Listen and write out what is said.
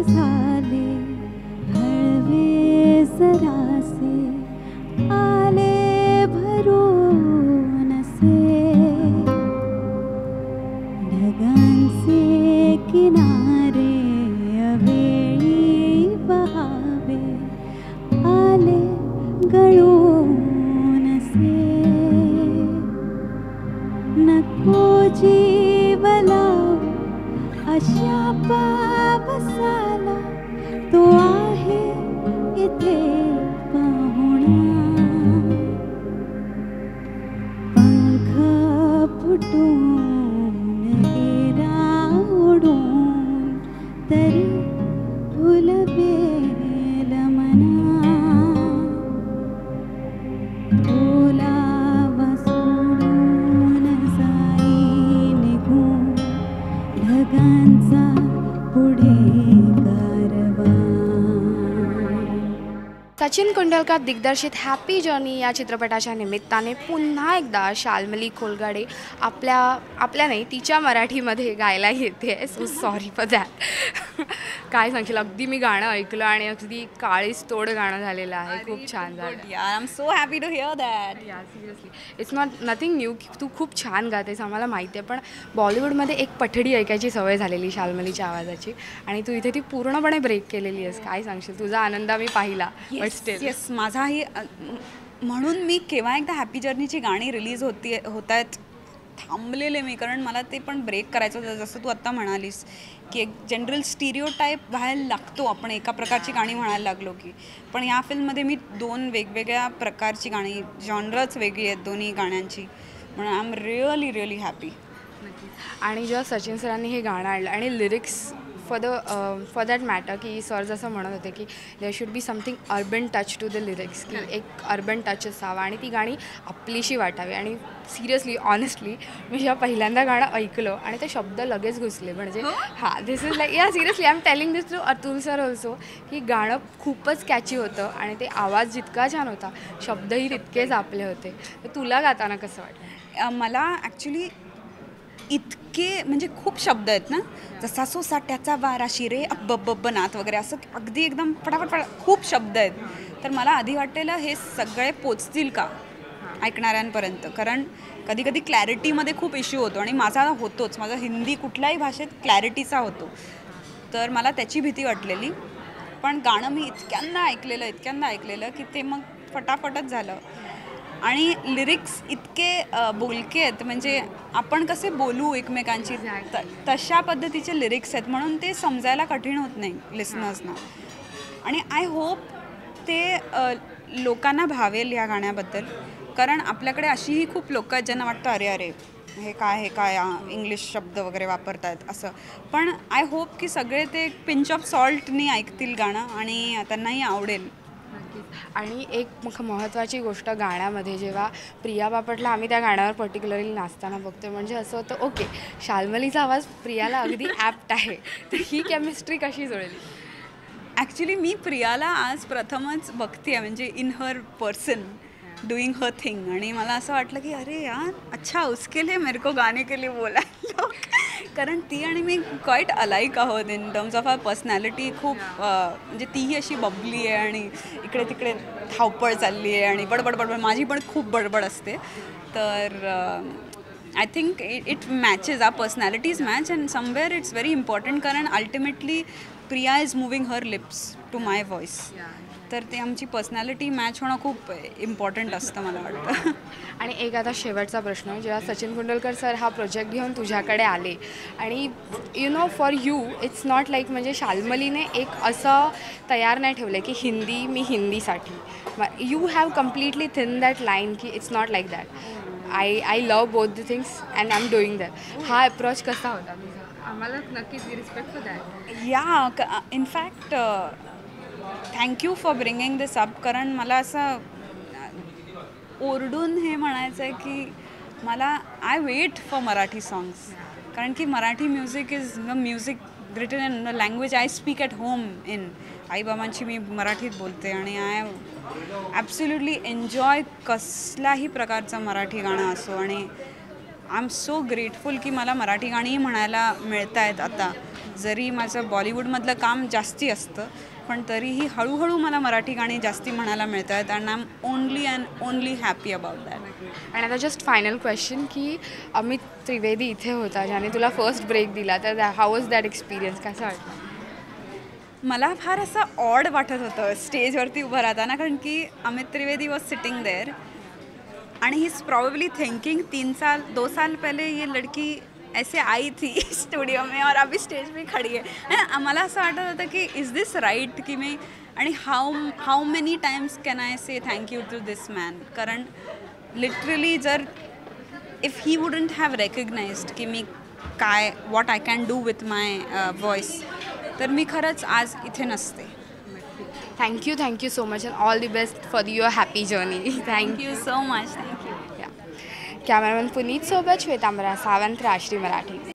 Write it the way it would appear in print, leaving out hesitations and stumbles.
झाले हळवे जरासे आले भरून असे ढगांचे किनारे अवेळी वहावे आले गळून असे नको जीव लावू अशा पावसाला तो आहे इथे पाहुणा पंख फुटून गेला उडून तरी फुलवेल मना ओलावा सोडून जाई निघून ढगांचा पुढे कारवा. सचिन कुंडलकर दिग्दर्शित हॅपी जर्नी या चित्रपटाच्या निमित्ताने पुन्हा एकदा शाल्मली खोलगाडे आपल्या नाही तिच्या मराठीमध्ये गायला येते. So sorry for that. काय सांगशील? अगदी मी गाणं ऐकलं आणि अगदी काळीच तोड गाणं झालेलं आहे. खूप छान झालं. I am so happy to hear that. Yeah seriously it's not nothing new की तू खूप छान गातेस, आम्हाला माहिती आहे. पण बॉलिवूडमध्ये एक पठडी ऐकायची सवय झालेली शाल्मलीच्या आवाजाची आणि तू इथे ती पूर्णपणे ब्रेक केलेली आहेस. काय सांगशील? तुझा आनंद मी पाहिला. येस माझाही म्हणून मी केव्हा एकदा हॅपी जर्नीची गाणी रिलीज होत आहेत थांबलेले मी, कारण मला ते पण ब्रेक करायचं होतं. जसं तू आत्ता म्हणालीस की एक जनरल स्टिरियोटाईप व्हायला लागतो आपण एका प्रकारची गाणी म्हणायला लागलो की. पण या फिल्ममध्ये मी 2 वेगवेगळ्या प्रकारची गाणी, जॉनरच वेगळी आहेत दोन्ही गाण्यांची, म्हणून आय एम रिअली हॅपी. आणि जेव्हा सचिन सरांनी हे गाणं आणलं आणि लिरिक्स फॉर दॅट मॅटर की सर जसं म्हणत होते की there should be something urban touch to the lyrics, की एक अर्बन टच असावा आणि ती गाणी आपलीशी वाटावी. आणि सिरियसली ऑनेस्टली मी जेव्हा पहिल्यांदा गाणं ऐकलं आणि ते शब्द लगेच घुसले. म्हणजे हां, दिस इज लाईक या seriously I am telling this to Atul sir also की गाणं खूपच कॅची होतं आणि ते आवाज जितका छान होता शब्दही तितकेच आपले होते. तर तुला गाताना कसं वाटलं? मला ॲक्च्युली इतके म्हणजे खूप शब्द आहेत ना, जसा सोसाट्याचा वारा शिरे अब्बब्ब नाथ वगैरे असं अगदी एकदम फटाफट खूप शब्द आहेत. तर मला आधी वाटलेलं हे सगळे पोचतील का ऐकणाऱ्यांपर्यंत, कारण कधी कधी क्लॅरिटीमध्ये खूप इश्यू होतो आणि माझा होतोच. माझा हिंदी कुठल्याही भाषेत क्लॅरिटीचा होतो, तर मला त्याची भीती वाटलेली. पण गाणं मी इतक्यांदा ऐकलेलं की ते मग फटाफटच झालं. आणि लिरिक्स इतके बोलके आहेत, म्हणजे आपण कसे बोलू एकमेकांची तशा पद्धतीचे लिरिक्स आहेत, म्हणून ते समजायला कठीण होत नाही लिसनर्सना. आणि आय होप ते लोकांना भावेल ह्या गाण्याबद्दल, कारण आपल्याकडे अशीही खूप लोकं आहेत ज्यांना वाटतं अरे हे काय इंग्लिश शब्द वगैरे वापरत आहेत असं. पण आय होप की सगळे ते पिंच ऑफ सॉल्टनी ऐकतील गाणं आणि त्यांनाही आवडेल. आणि एक महत्त्वाची गोष्ट गाण्यामध्ये, जेव्हा प्रिया बापटला आम्ही त्या गाण्यावर पर्टिक्युलरली नाचताना बघतो, म्हणजे असं होतं ओके शाल्मलीचा आवाज प्रियाला अगदी ॲप्ट आहे, तर ही केमिस्ट्री कशी जुळली? ॲक्च्युली मी प्रियाला आज प्रथमच बघते आहे, म्हणजे in her person doing her thing. आणि मला असं वाटलं की अरे यार अच्छा उसके लिए मेरे को गाने के लिए बोला लोग, कारण ती आणि मी क्वाईट अलाईक आहोत in terms of our personality. खूप म्हणजे तीही अशी बबली आहे आणि इकडे तिकडे धावपळ चालली आहे आणि बडबड माझी पण खूप बडबड असते. तर I think it matches, our personalities match and somewhere it's very important, कारण ultimately Priya is moving her lips to my voice. तर ते आमची पर्सनॅलिटी मॅच होणं खूप इम्पॉर्टंट असतं मला वाटतं. आणि एक आता शेवटचा प्रश्न, जेव्हा सचिन कुंडलकर सर हा प्रोजेक्ट घेऊन तुझ्याकडे आले आणि you know for you it's not like, म्हणजे शाल्मलीने एक असं तयार नाही ठेवलं की मी हिंदीसाठी, you have completely thin that line की it's not like that. I love both the things and I am doing that. हा अप्रोच कसा होता तुझा? आम्हाला नक्कीच respect for that. Yeah in fact thank you for bringing this up, कारण मला असं ओरडून हे म्हणायचं आहे की मला I wait for Marathi songs, कारण की Marathi music is the music written in the language I speak at home in. आईबाबांची मी मराठीत बोलते आणि आय ॲब्सोल्युटली एन्जॉय कसलाही प्रकारचं मराठी गाणं असो. आणि आय एम सो ग्रेटफुल की मला मराठी गाणीही म्हणायला मिळत आहेत आता. जरी माझं बॉलिवूडमधलं काम जास्ती असतं पण तरीही हळूहळू मला मराठी गाणी जास्ती म्हणायला मिळत आहेत and I am only and only happy about that. आणि आता जस्ट फायनल क्वेश्चन की अमित त्रिवेदी इथे होता ज्याने तुला फर्स्ट ब्रेक दिला तर हाऊ वॉज दॅट एक्सपिरियन्स, कसं वाटलं? मला फार असं ऑड वाटत होतं स्टेजवरती उभं राहताना कारण की Amit Trivedi was sitting there आणि ही इज़ प्रॉबेबली थिंकिंग 2 साल पहले ये लड़की ऐसे आई थी स्टुडिओ में और अभी स्टेज पे खड़ी है. मला असं वाटत होतं की इज दिस राईट की मी आणि how many times can I say thank you to this man. कारण लिटरली जर if he wouldn't have recognized की मी काय what I can do with my voice तर मी खरंच आज इथे नसते. Thank you so much and all the best for your happy journey. Thank you so much. Thank you. Cameraman Puneet सोबत श्वेतांबरा सावंत, राष्ट्रीय मराठी.